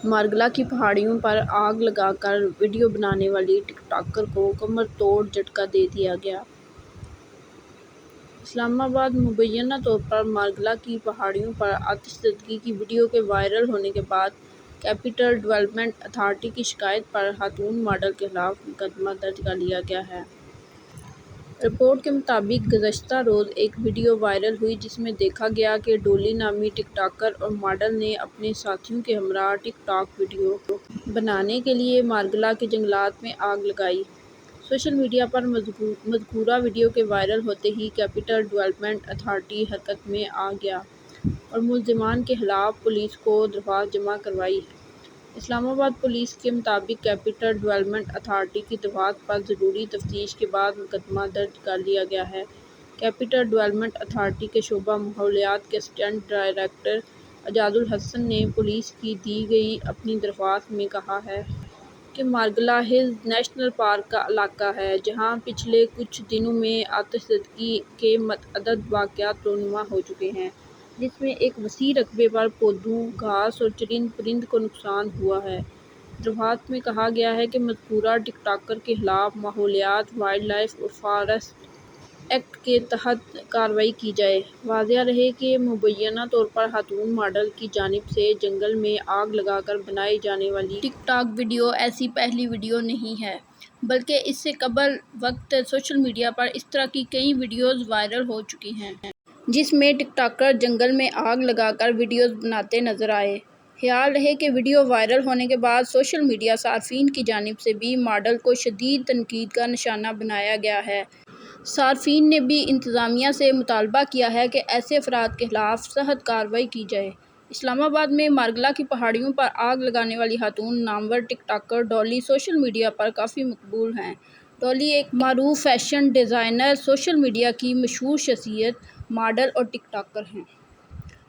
مارگلا کی پہاڑیوں پر آگ لگا کر ویڈیو بنانے والی ٹک ٹاکر کو کمر توڑ جھٹکا دے دیا گیا۔ اسلام آباد مبینہ طور پر مارگلا کی پہاڑیوں پر آتش زدگی کی ویڈیو کے وائرل ہونے کے بعد کیپٹل ڈیولپمنٹ اتھارٹی کی شکایت پر خاتون ماڈل کے خلاف مقدمہ درج کر لیا گیا ہے۔ رپورٹ کے مطابق گزشتہ روز ایک ویڈیو وائرل ہوئی جس میں دیکھا گیا کہ ڈولی نامی ٹک ٹاکر اور ماڈل نے اپنے ساتھیوں کے ہمراہ ٹک ٹاک ویڈیو بنانے کے لیے مارگلا کے جنگلات میں آگ لگائی۔ سوشل میڈیا پر مذکورہ ویڈیو کے وائرل ہوتے ہی کیپٹل ڈیولپمنٹ اتھارٹی حرکت میں آ گیا اور ملزمان کے خلاف پولیس کو درخواست جمع کروائی ہے۔ اسلام آباد پولیس کے مطابق کیپٹل ڈیولپمنٹ اتھارٹی کی درخواست پر ضروری تفتیش کے بعد مقدمہ درج کر لیا گیا ہے۔ کیپٹل ڈیولپمنٹ اتھارٹی کے شعبہ ماحولیات کے اسسٹنٹ ڈائریکٹر اعجاز الحسن نے پولیس کی دی گئی اپنی درخواست میں کہا ہے کہ مارگلا ہلز نیشنل پارک کا علاقہ ہے جہاں پچھلے کچھ دنوں میں آتش زدگی کے متعدد واقعات رونما ہو چکے ہیں جس میں ایک وسیع رقبے پر پودوں، گھاس اور چرند پرند کو نقصان ہوا ہے۔ درخواست میں کہا گیا ہے کہ مذکورہ ٹک ٹاکر کے خلاف ماحولیات، وائلڈ لائف اور فارسٹ ایکٹ کے تحت کارروائی کی جائے۔ واضح رہے کہ مبینہ طور پر خاتون ماڈل کی جانب سے جنگل میں آگ لگا کر بنائی جانے والی ٹک ٹاک ویڈیو ایسی پہلی ویڈیو نہیں ہے بلکہ اس سے قبل وقت سوشل میڈیا پر اس طرح کی کئی ویڈیوز وائرل ہو چکی ہیں جس میں ٹک ٹاکر جنگل میں آگ لگا کر ویڈیوز بناتے نظر آئے۔ خیال رہے کہ ویڈیو وائرل ہونے کے بعد سوشل میڈیا صارفین کی جانب سے بھی ماڈل کو شدید تنقید کا نشانہ بنایا گیا ہے۔ صارفین نے بھی انتظامیہ سے مطالبہ کیا ہے کہ ایسے افراد کے خلاف سخت کارروائی کی جائے۔ اسلام آباد میں مارگلا کی پہاڑیوں پر آگ لگانے والی خاتون نامور ٹک ٹاکر ڈولی سوشل میڈیا پر کافی مقبول ہیں۔ ڈولی ایک معروف فیشن ڈیزائنر، سوشل میڈیا کی مشہور شخصیت، ماڈل اور ٹک ٹاکر ہیں۔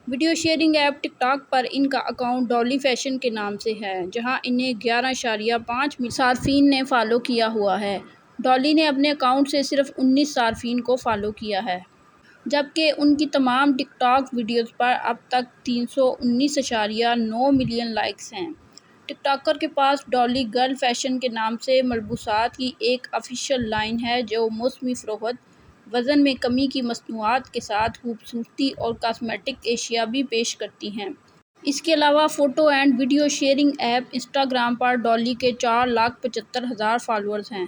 ویڈیو شیئرنگ ایپ ٹک ٹاک پر ان کا اکاؤنٹ ڈولی فیشن کے نام سے ہے جہاں انہیں 11.5 ملین صارفین نے فالو کیا ہوا ہے۔ ڈولی نے اپنے اکاؤنٹ سے صرف 19 صارفین کو فالو کیا ہے جبکہ ان کی تمام ٹک ٹاک ویڈیوز پر اب تک 319.9 ملین لائکس ہیں۔ ٹک ٹاکر کے پاس ڈولی گرل فیشن کے نام سے ملبوسات کی ایک آفیشل لائن ہے جو موسمی فروخت، وزن میں کمی کی مصنوعات کے ساتھ خوبصورتی اور کاسمیٹک اشیاء بھی پیش کرتی ہیں۔ اس کے علاوہ photo and video sharing app Instagram پر ڈولی کے 4,75,000 فالوورز ہیں۔